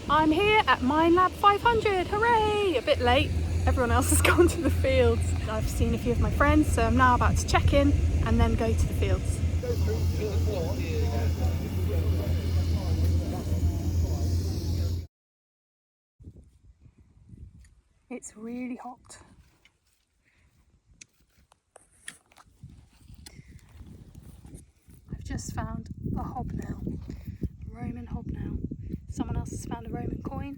I'm here at Minelab 500, hooray! A bit late, everyone else has gone to the fields. I've seen a few of my friends, so I'm now about to check in and then go to the fields. It's really hot. I've just found a hobnail, a Roman hobnail. Someone else has found a Roman coin.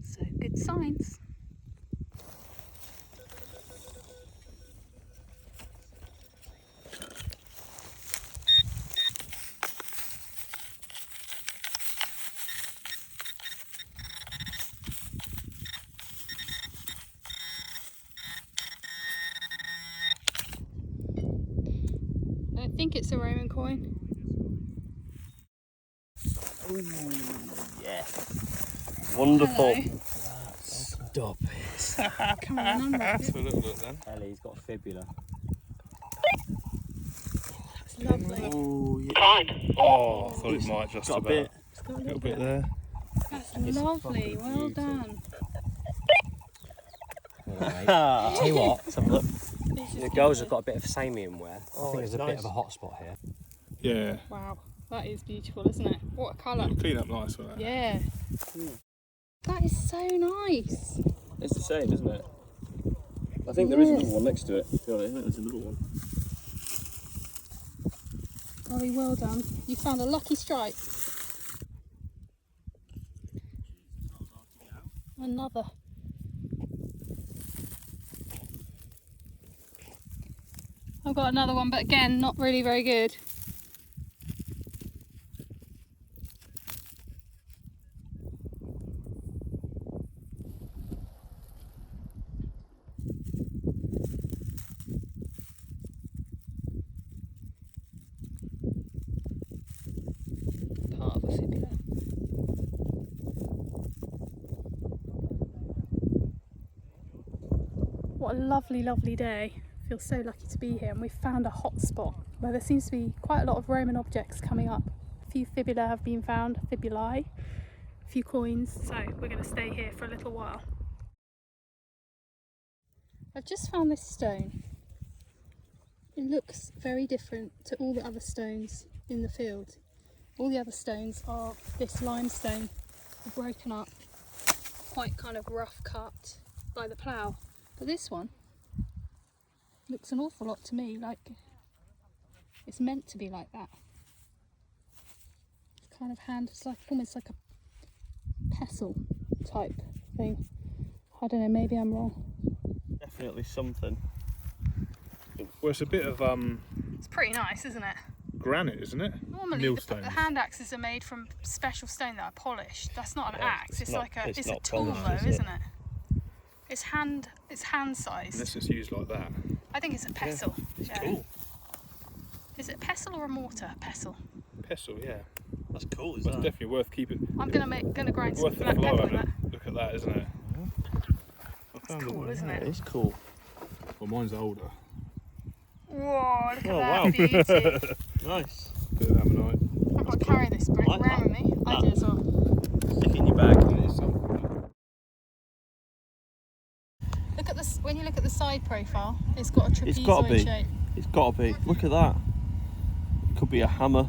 So good signs. I think it's a Roman coin. Ooh, yeah. Wonderful. Hello. Stop it. Can't remember. Let's have a little look then. Ellie's got a fibula. That's lovely. Oh, yeah. Oh, I thought it might just Got a about. bit. It's got A little bit there. That's It's lovely. fucking Well beauty. done. Tell you what, let's have a look. This is The girls have good. got a bit of Samian wear. I think there's a bit nice. of a hot spot here. Yeah. Wow, that is beautiful, isn't it? What a colour. It'll clean up nice with that. Yeah. That is so nice. It's the same, isn't it? I think there is another one next to it. I think there's another one. Very well done. You found a lucky stripe. Another. I've got another one, but again, not really very good. Part of a fibula. What a lovely, lovely day. I feel so lucky to be here, and we've found a hot spot where there seems to be quite a lot of Roman objects coming up. A few fibula have been found, fibulae, a few coins, so we're going to stay here for a little while. I've just found this stone. It looks very different to all the other stones in the field. All the other stones are this limestone, broken up, quite kind of rough cut by the plough. But this one looks an awful lot to me like it's meant to be like that. It's kind of it's like almost like a pestle type thing. I don't know, maybe I'm wrong. Definitely something. Well, it's a bit of It's pretty nice, isn't it? granite, isn't it? Normally Millstones. the hand axes are made from special stone that are polished. That's not an axe, it's not- like a it's it's a not tool polished, though, is it? isn't it? It's hand sized. Unless it's used like that. I think it's a pestle. It's Yeah. cool. Is it a pestle or a mortar? Pestle. Pestle, yeah. That's cool, That's definitely worth keeping. I'm gonna grind some Worth the black flow pepper of with it. that. Look at that, isn't it? I It's found cool, one. isn't It it? is cool. Well, mine's older. Whoa, look at Oh, that wow. beauty. Nice. Bit of ammonite. I've got to carry this brick Like around with me. I do as well. Stick it in your bag. It is something. Look at this. When you look at the side profile, it's got a It's gotta trapezoid be. shape. It's got to be. Look at that. Could be a hammer.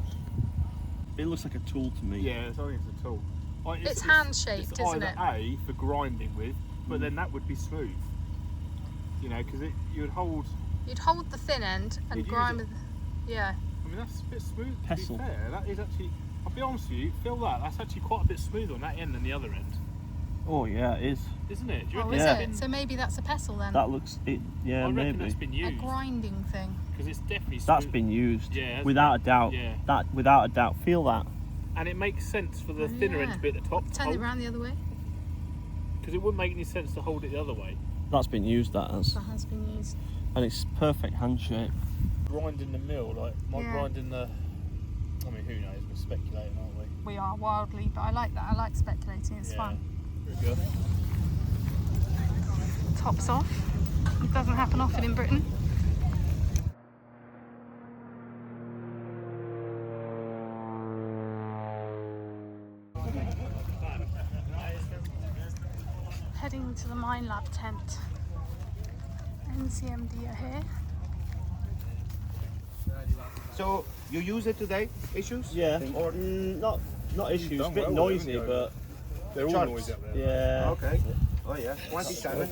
It looks like a tool to me. Yeah, I think it's a tool. Like, It's hand shaped, it's isn't either it? A for grinding with, but then that would be smooth. You know, because you would hold. You'd hold the thin end and You'd use grind it. with. Yeah. I mean, that's a bit smooth. To Pestle. be fair, that is actually. I'll be honest with you. Feel that? That's actually quite a bit smoother on that end than the other end, Oh yeah, it is. isn't it? Do you Oh, reckon is Yeah. it? So maybe that's a pestle then. That looks it. Yeah, I reckon maybe. that's been A used grinding thing. because it's definitely. That's smooth. been used. Yeah, hasn't without it? a doubt. Yeah. That without a doubt. Feel that. And it makes sense for the Oh, thinner end yeah. to be at the top. Turn it around the other way. Because it wouldn't make any sense to hold it the other way. That's been used. That has. That has been used. And it's perfect hand shape. Grinding the mill, like my Yeah. grinding the. I mean, who knows? We're speculating, aren't we? We are wildly, but I like that. I like speculating. It's fun. Very good. Tops off. It doesn't happen often in Britain. heading to the Minelab tent. NCMD are here. So you use it today? Issues? Yeah, or not issues. A bit noisy, but They're all Charts. noisy up there. yeah. Okay. Oh yeah, 27.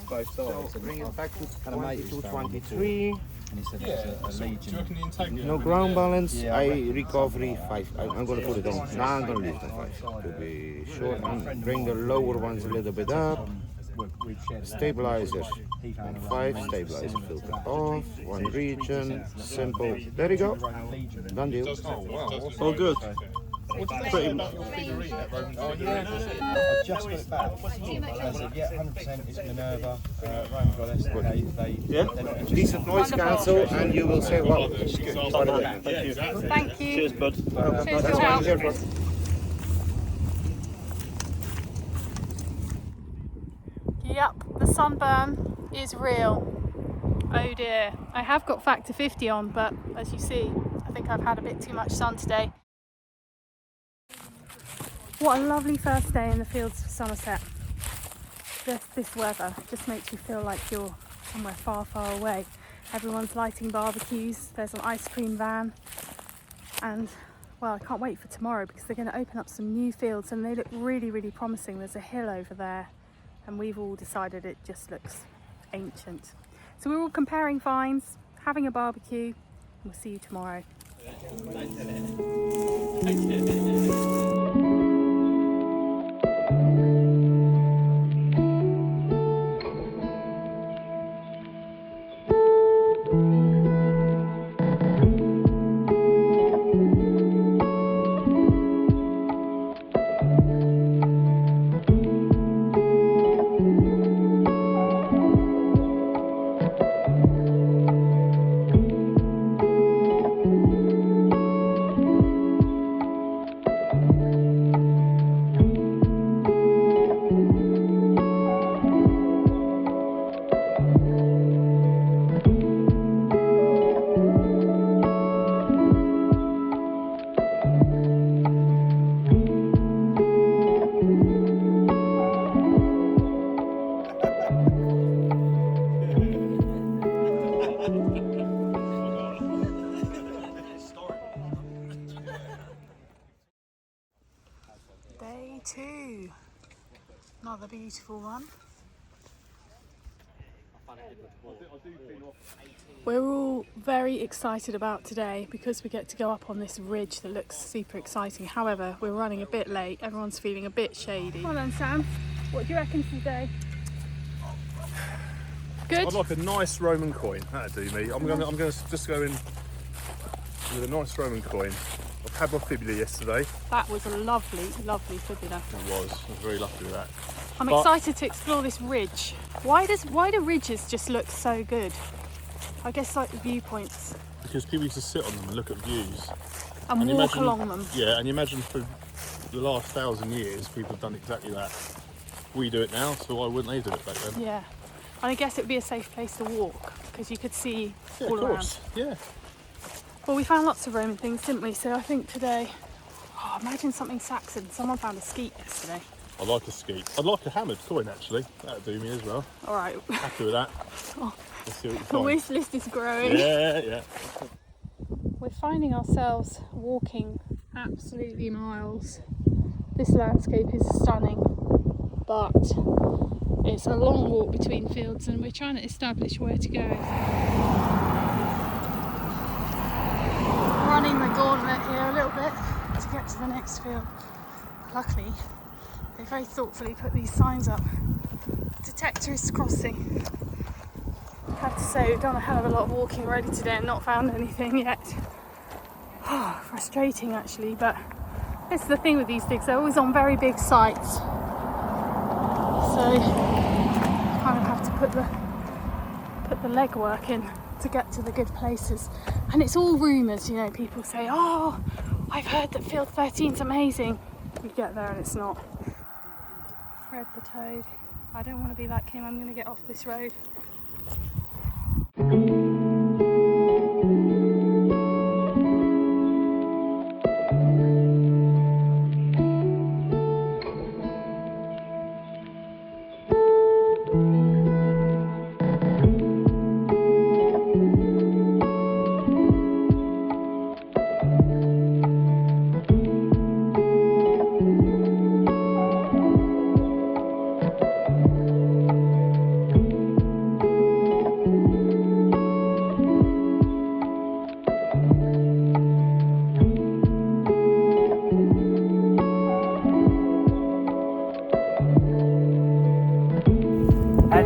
Both So sides. bring it back to Had a mate who's 22, found 23. And he said it was a Do you legion. reckon the integrity? No ground balance. Yeah, I I reckon recovery 5. I'm gonna put it on. Now I'm gonna leave it on 5 to be sure and bring the lower ones a little bit up. We've shared Stabilizer He found on a 5. range Stabilizer of filter similar off. One region. Simple. There you go. Legion. Done deal. Oh wow. All good. Pretty About your figurine at Roman figurine. I just got it back. I said, yeah, 100% it's Minerva, Roman goddess. Yeah. They're not just Decent noise cancel, and you will say, well, Thank you. Thank you. Cheers, bud. Cheers that's for what I'm help. here for. Yep, the sunburn is real. Oh dear. I have got factor 50 on, but as you see, I think I've had a bit too much sun today. What a lovely first day in the fields of Somerset. This weather just makes you feel like you're somewhere far, far away. Everyone's lighting barbecues, there's an ice cream van, and well, I can't wait for tomorrow because they're going to open up some new fields and they look really, really promising. There's a hill over there and we've all decided it just looks ancient. So we're all comparing finds, having a barbecue, and we'll see you tomorrow. Day 2, another beautiful one. We're all very excited about today because we get to go up on this ridge that looks super exciting. However, we're running a bit late, everyone's feeling a bit shady. Come on then, Sam, what do you reckon today? Good? I'd like a nice Roman coin. That'd do me. I'm gonna just go in with a nice Roman coin. I've had my fibula yesterday. That was a lovely, lovely fibula. I was very lucky with that. I'm excited to explore this ridge. Why do ridges just look so good? I guess like the viewpoints Because people used to sit on them and look at views. and And walk imagine- along them. Yeah, and you imagine for the last 1,000 years, people have done exactly that. We do it now, so why wouldn't they do it back then? Yeah, and I guess it would be a safe place to walk because you could see Yeah, all of around. course. Yeah. Well, we found lots of Roman things, didn't we? So I think today, imagine something Saxon. Someone found a skeet yesterday. I like a skeet. I'd like a hammered coin actually. That'd do me as well. All right, Happy with that. Oh. Let's see what you the find. wish list is growing. Yeah. We're finding ourselves walking absolutely miles. This landscape is stunning, but it's a long walk between fields and we're trying to establish where to go. Running the gauntlet here a little bit to get to the next field. Luckily, they very thoughtfully put these signs up. Detectorist crossing. I have to say, we've done a hell of a lot of walking already today and not found anything yet. Frustrating actually, but this is the thing with these digs, they're always on very big sites. So you kind of have to put the legwork in to get to the good places. And it's all rumours, you know, people say, oh, I've heard that field 13's amazing. You get there and it's not. Fred the toad. I don't want to be like him, I'm going to get off this road.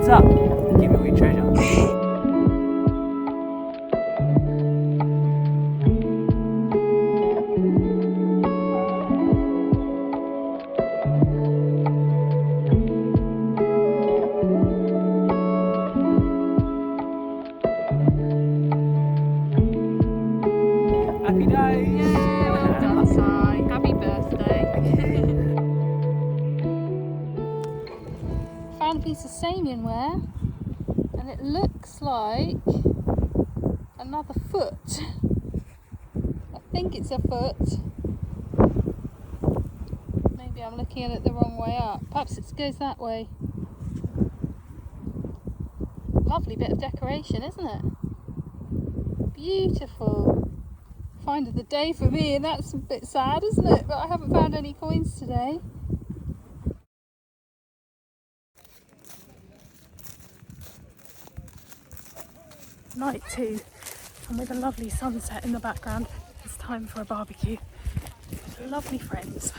What's up? Give me all your treasure. Happy days! Yeah, well done, Si. Happy birthday. Found a piece of samianware, and it looks like another foot. I think it's a foot. Maybe I'm looking at it the wrong way up. Perhaps it goes that way. Lovely bit of decoration, isn't it? Beautiful. Find of the day for me, and that's a bit sad, isn't it? But I haven't found any coins today. Night 2, and with a lovely sunset in the background, it's time for a barbecue. Lovely friends.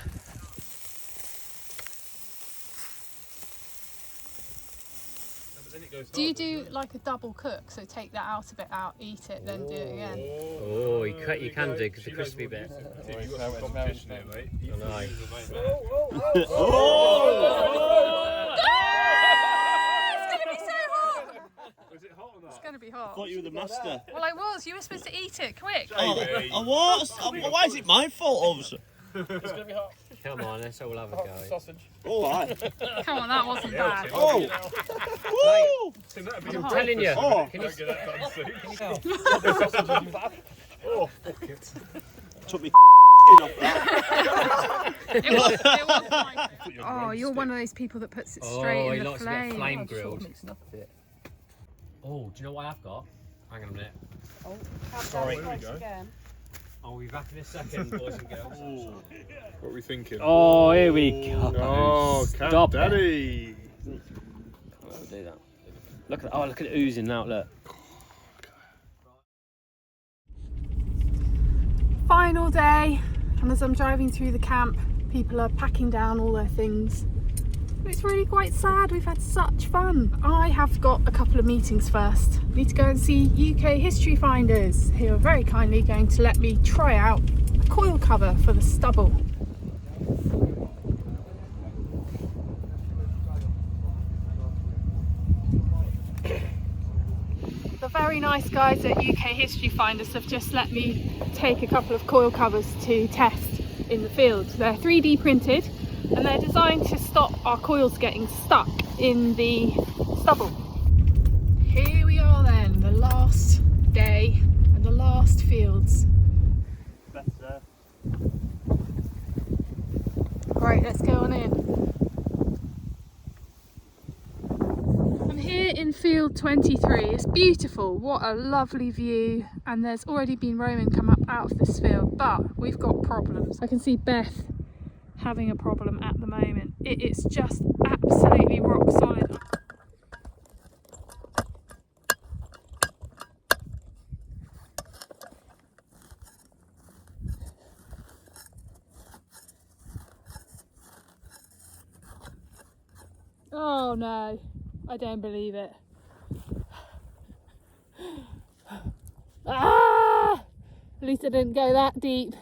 Do you do like a double cook? So take that out a bit out, eat it, then do it again? Oh, you can do, because the crispy bit. You've got some competition here, mate. I know. Was it hot or not? It's going to be hot. I thought you were the master. Well, I was. You were supposed to eat it, quick. I was. Why is it my fault, obviously? Come on, let's all have a go. All right. Come on, that wasn't bad. Oh. Woo! I'm telling you. Oh. Can you Get that done soon. Took me off It was fine. Oh, you're one of those people that puts it straight in he the likes a bit of flame. flame grilled. Oh, do you know what I've got? Hang on a minute. Sorry. There we go. I'll be back in a second, boys and girls. What are we thinking? Oh, here we go. Oh, Cat Stop Daddy. I'll do that. Look at look at it oozing now, look. Final day, and as I'm driving through the camp, people are packing down all their things. It's really quite sad. We've had such fun. I have got a couple of meetings first. Need to go and see UK history finders, who are very kindly going to let me try out a coil cover for the stubble. The very nice guys at UK History Finders have just let me take a couple of coil covers to test in the field. They're 3D printed, and they're designed to stop our coils getting stuck in the stubble. Here we are then, the last day and the last fields. Right, let's go on in. I'm here in field 23. It's beautiful, what a lovely view, and there's already been Roman come up out of this field, but we've got problems. I can see Beth having a problem at the moment. It is just absolutely rock solid. Oh no, I don't believe it. Ah! At least I didn't go that deep.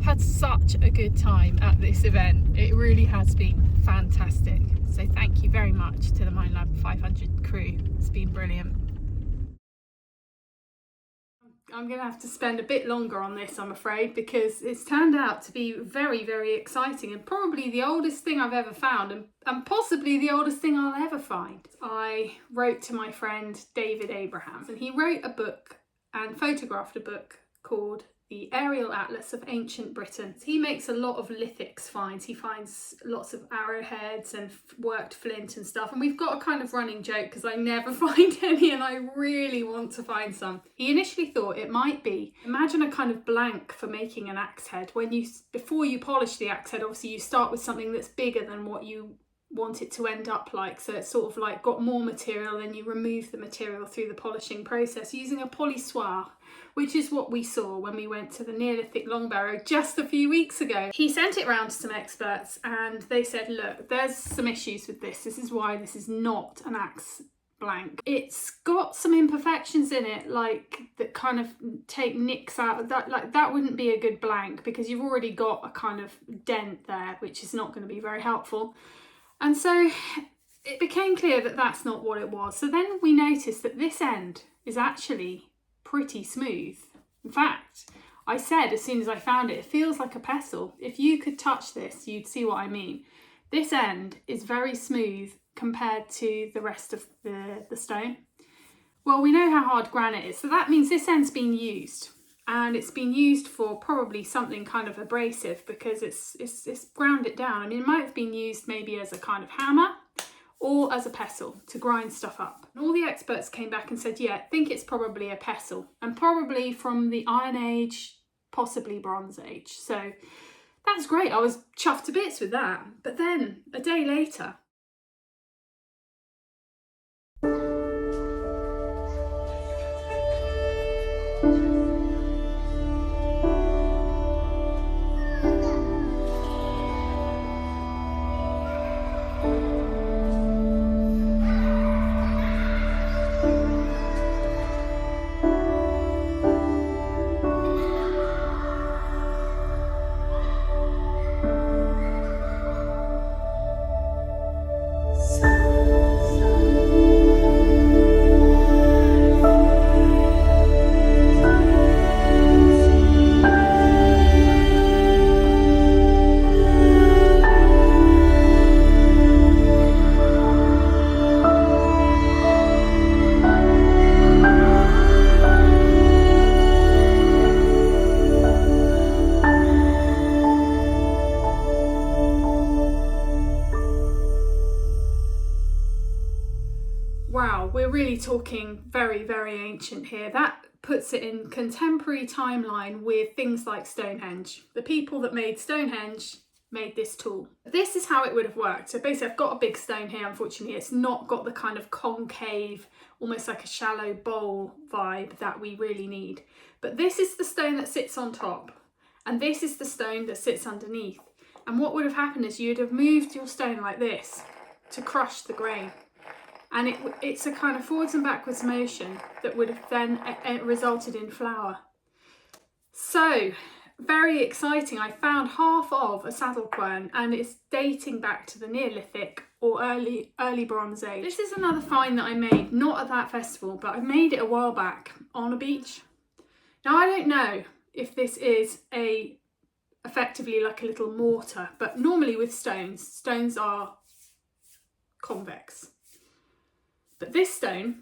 Had such a good time at this event. It really has been fantastic. So thank you very much to the Minelab 500 crew. It's been brilliant. I'm going to have to spend a bit longer on this, I'm afraid, because it's turned out to be very, very exciting and probably the oldest thing I've ever found, and possibly the oldest thing I'll ever find. I wrote to my friend David Abram, and he wrote a book and photographed a book called The Aerial Atlas of Ancient Britain. He makes a lot of lithics finds. He finds lots of arrowheads and worked flint and stuff, and we've got a kind of running joke because I never find any and I really want to find some. He initially thought it might be, imagine a kind of blank for making an axe head. Before you polish the axe head, obviously you start with something that's bigger than what you want it to end up like. So it's sort of like got more material, then you remove the material through the polishing process using a polissoir, which is what we saw when we went to the Neolithic long barrow just a few weeks ago. He sent it round to some experts and they said, look, there's some issues with this. This is why this is not an axe blank. It's got some imperfections in it, like that kind of take nicks out of that. Like that wouldn't be a good blank because you've already got a kind of dent there, which is not going to be very helpful. And so it became clear that that's not what it was. So then we noticed that this end is actually pretty smooth. In fact, I said as soon as I found it, it feels like a pestle. If you could touch this, you'd see what I mean. This end is very smooth compared to the rest of the stone. Well, we know how hard granite is, so that means this end's been used, and it's been used for probably something kind of abrasive because it's ground it down. I mean, it might have been used maybe as a kind of hammer or as a pestle to grind stuff up. And all the experts came back and said, yeah, I think it's probably a pestle, and probably from the Iron Age, possibly Bronze Age. So that's great. I was chuffed to bits with that. But then a day later, wow, we're really talking very, very ancient here. That puts it in contemporary timeline with things like Stonehenge. The people that made Stonehenge made this tool. This is how it would have worked. So basically I've got a big stone here. Unfortunately, it's not got the kind of concave, almost like a shallow bowl vibe that we really need. But this is the stone that sits on top, and this is the stone that sits underneath. And what would have happened is you'd have moved your stone like this to crush the grain. And it's a kind of forwards and backwards motion that would have then resulted in flour. So, very exciting. I found half of a saddle quern, and it's dating back to the Neolithic or early Bronze Age. This is another find that I made, not at that festival, but I made it a while back on a beach. Now, I don't know if this is effectively like a little mortar, but normally with stones are convex. But this stone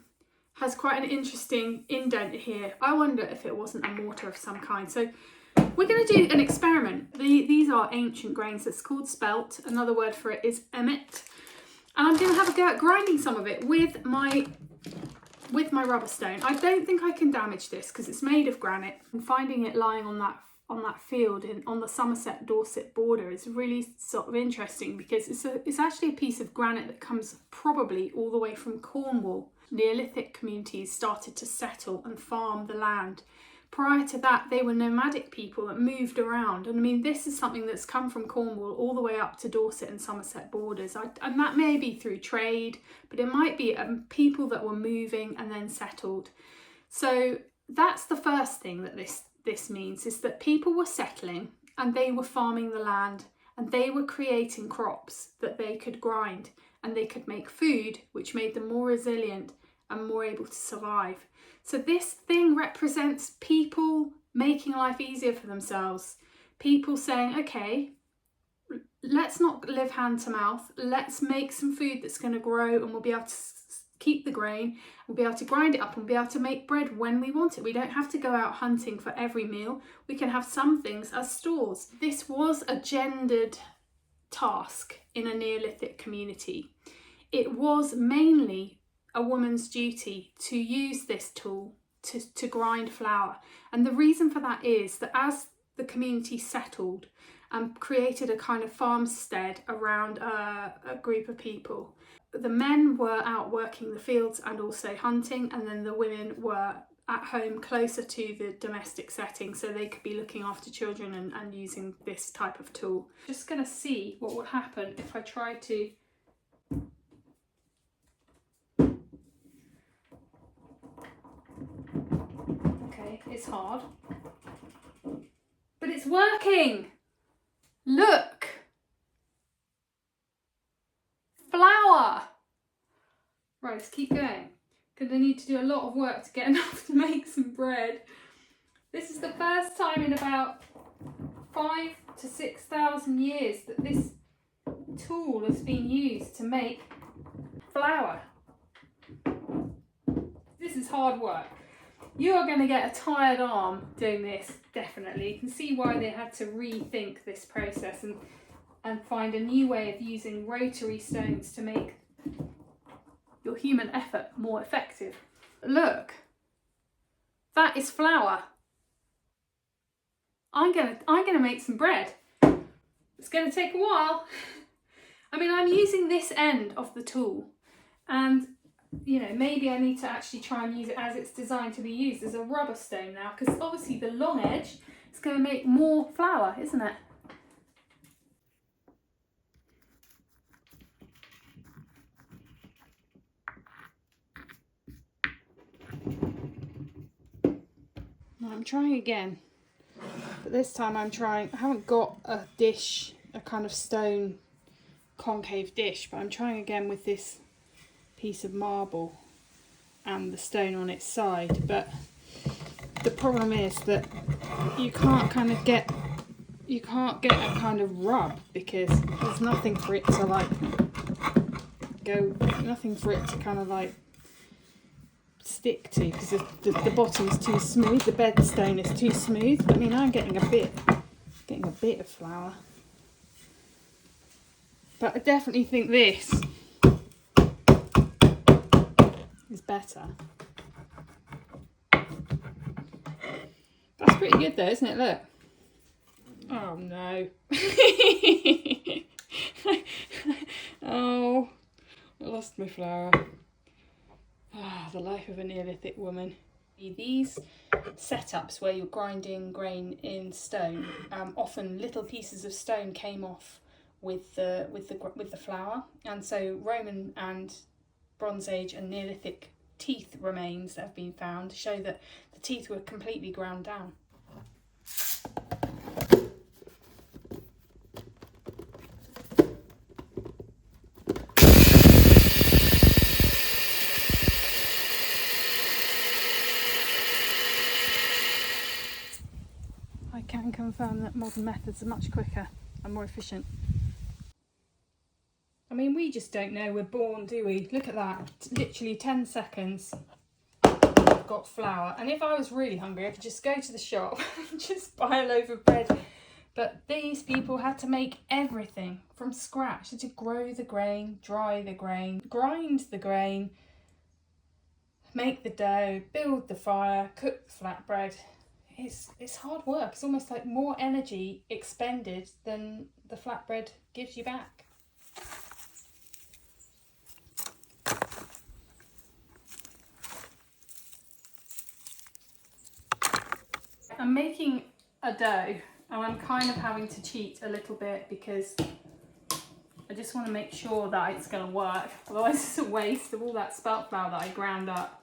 has quite an interesting indent here. I wonder if it wasn't a mortar of some kind. So we're going to do an experiment. These are ancient grains. It's called spelt. Another word for it is emmet. And I'm going to have a go at grinding some of it with my rubber stone. I don't think I can damage this because it's made of granite. And finding it lying on that field on the Somerset Dorset border is really sort of interesting because it's actually a piece of granite that comes probably all the way from Cornwall. Neolithic communities started to settle and farm the land. Prior to that, they were nomadic people that moved around. And I mean, this is something that's come from Cornwall all the way up to Dorset and Somerset borders. And that may be through trade, but it might be people that were moving and then settled. So that's the first thing that this means, is that people were settling and they were farming the land and they were creating crops that they could grind and they could make food, which made them more resilient and more able to survive. So this thing represents people making life easier for themselves. People saying, okay, let's not live hand to mouth. Let's make some food that's going to grow and we'll be able to keep the grain. We'll be able to grind it up and be able to make bread when we want it. We don't have to go out hunting for every meal. We can have some things as stores. This was a gendered task in a Neolithic community. It was mainly a woman's duty to use this tool to grind flour. And the reason for that is that as the community settled and created a kind of farmstead around a group of people. The men were out working the fields and also hunting, and then the women were at home closer to the domestic setting, so they could be looking after children and using this type of tool. Just going to see what would happen if I try to it's hard, but it's working. Look, flour. Right, let's keep going because I need to do a lot of work to get enough to make some bread. This is the first time in about 5,000 to 6,000 years that this tool has been used to make flour. This is hard work. You are going to get a tired arm doing this, definitely. You can see why they had to rethink this process and find a new way of using rotary stones to make your human effort more effective. Look, that is flour. I'm gonna make some bread. It's gonna take a while. I mean, I'm using this end of the tool, and you know, maybe I need to actually try and use it as it's designed to be used as a rubber stone now, because obviously the long edge is going to make more flour, isn't it? I'm trying again, but this time I haven't got a dish, a kind of stone concave dish, but I'm trying again with this piece of marble and the stone on its side. But the problem is that you can't get a kind of rub, because there's nothing for it to like nothing for it to kind of like stick to, because the bottom's too smooth, the bed stone is too smooth. I mean, I'm getting a bit of flour, but I definitely think this is better. That's pretty good though, isn't it? Look. Oh no. Oh, I lost my flour. Ah, the life of a Neolithic woman. These setups where you're grinding grain in stone, often little pieces of stone came off with the flour, and so Roman and Bronze Age and Neolithic teeth remains that have been found show that the teeth were completely ground down. I can confirm that modern methods are much quicker and more efficient. I mean, we just don't know, we're born, do we? Look at that, literally 10 seconds, I've got flour. And if I was really hungry, I could just go to the shop and just buy a loaf of bread. But these people had to make everything from scratch. They had to grow the grain, dry the grain, grind the grain, make the dough, build the fire, cook the flatbread. It's hard work. It's almost like more energy expended than the flatbread gives you back. I'm making a dough, and I'm kind of having to cheat a little bit because I just want to make sure that it's going to work. Otherwise it's a waste of all that spelt flour that I ground up.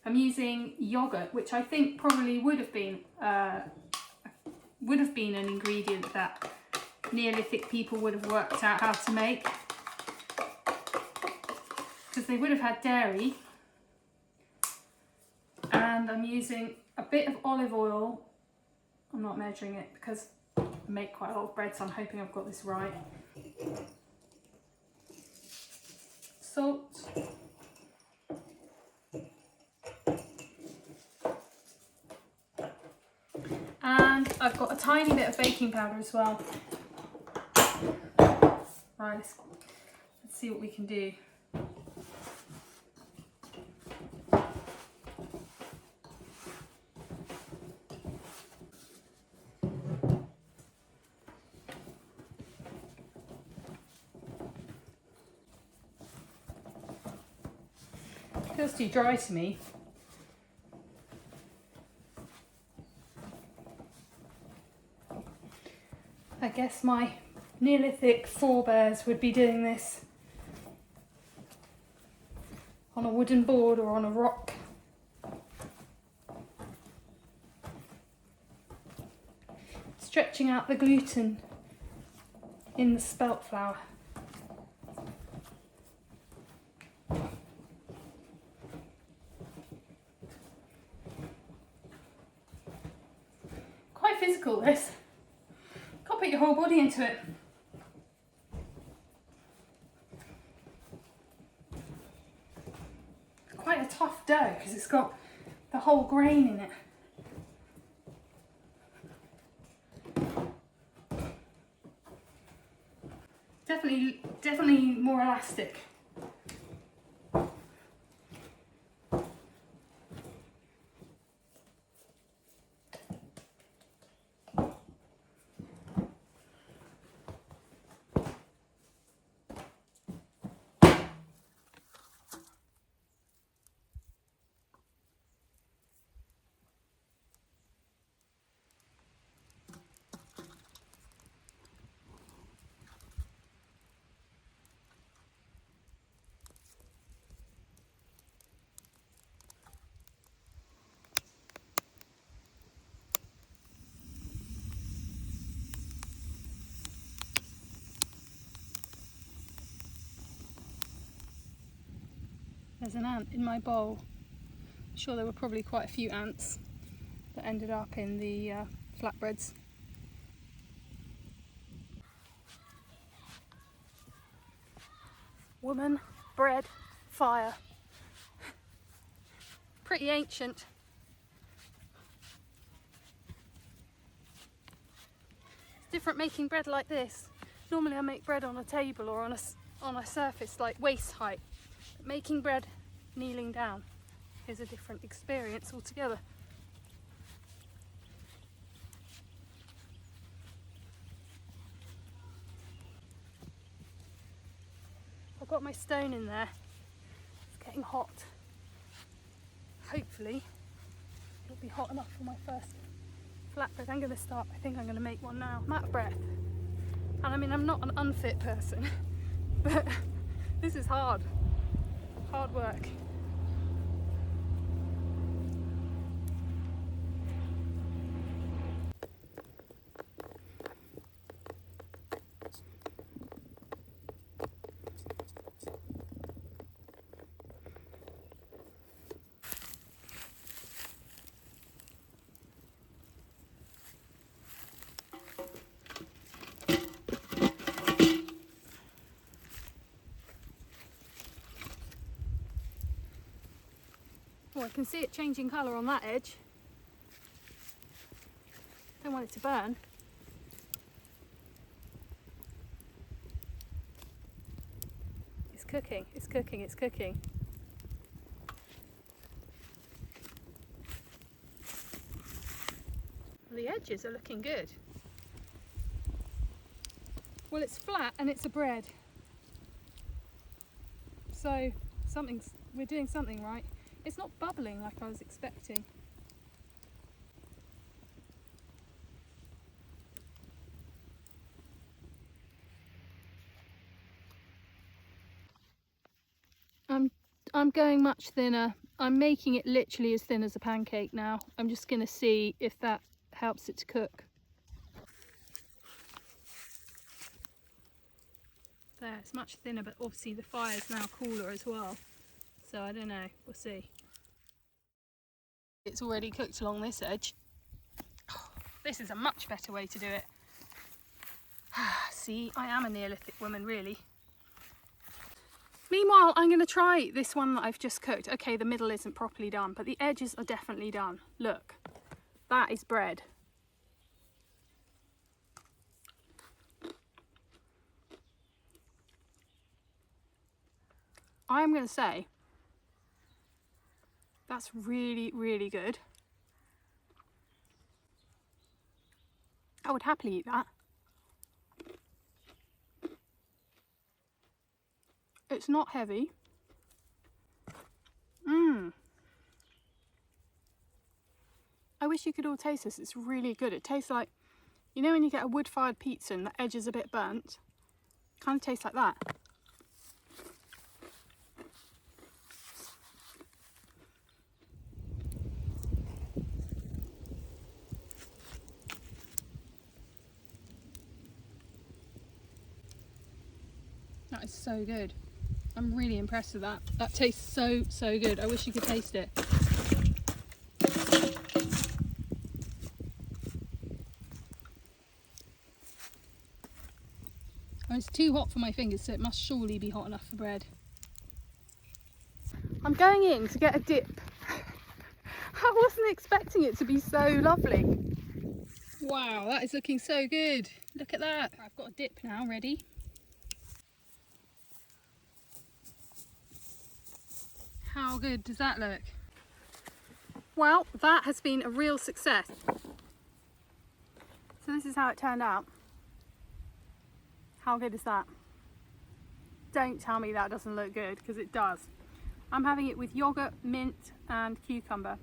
I'm using yogurt, which I think probably would have been an ingredient that Neolithic people would have worked out how to make, because they would have had dairy. And I'm using a bit of olive oil. I'm not measuring it because I make quite a lot of bread, so I'm hoping I've got this right. Salt. And I've got a tiny bit of baking powder as well. Right, let's see what we can do. Feels too dry to me. I guess my Neolithic forebears would be doing this on a wooden board or on a rock. Stretching out the gluten in the spelt flour. Quite physical, this. Can't put your whole body into it. Quite a tough dough because it's got the whole grain in it. Definitely more elastic. There's an ant in my bowl. I'm sure there were probably quite a few ants that ended up in the flatbreads. Woman, bread, fire. Pretty ancient. It's different making bread like this. Normally I make bread on a table or on a surface like waist height. But making bread kneeling down is a different experience altogether. I've got my stone in there. It's getting hot. Hopefully it'll be hot enough for my first flatbread. I think I'm going to make one now. I'm out of breath. And I mean, I'm not an unfit person, but this is hard. Hard work. Oh, I can see it changing colour on that edge. Don't want it to burn. It's cooking, it's cooking, it's cooking. Well, the edges are looking good. Well, it's flat and it's a bread. So we're doing something right. It's not bubbling like I was expecting. I'm going much thinner. I'm making it literally as thin as a pancake now. I'm just going to see if that helps it to cook. There, it's much thinner, but obviously the fire is now cooler as well. So I don't know, we'll see. It's already cooked along this edge. This is a much better way to do it. See, I am a Neolithic woman, really. Meanwhile, I'm going to try this one that I've just cooked. Okay, the middle isn't properly done, but the edges are definitely done. Look, that is bread. I'm going to say that's really, really good. I would happily eat that. It's not heavy. wish you could all taste this. It's really good. It tastes like, you know when you get a wood-fired pizza and the edge is a bit burnt? Kind of tastes like that. That is so good. I'm really impressed with that. That tastes so, so good. I wish you could taste it. Oh, it's too hot for my fingers, so it must surely be hot enough for bread. I'm going in to get a dip. I wasn't expecting it to be so lovely. Wow, that is looking so good. Look at that. I've got a dip now ready. How good does that look? Well, that has been a real success. So this is how it turned out. How good is that? Don't tell me that doesn't look good, because it does. I'm having it with yoghurt, mint and cucumber.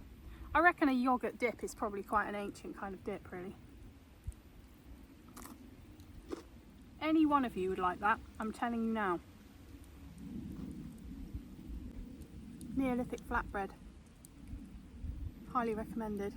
I reckon a yoghurt dip is probably quite an ancient kind of dip, really. Any one of you would like that, I'm telling you now. Neolithic flatbread. Highly recommended.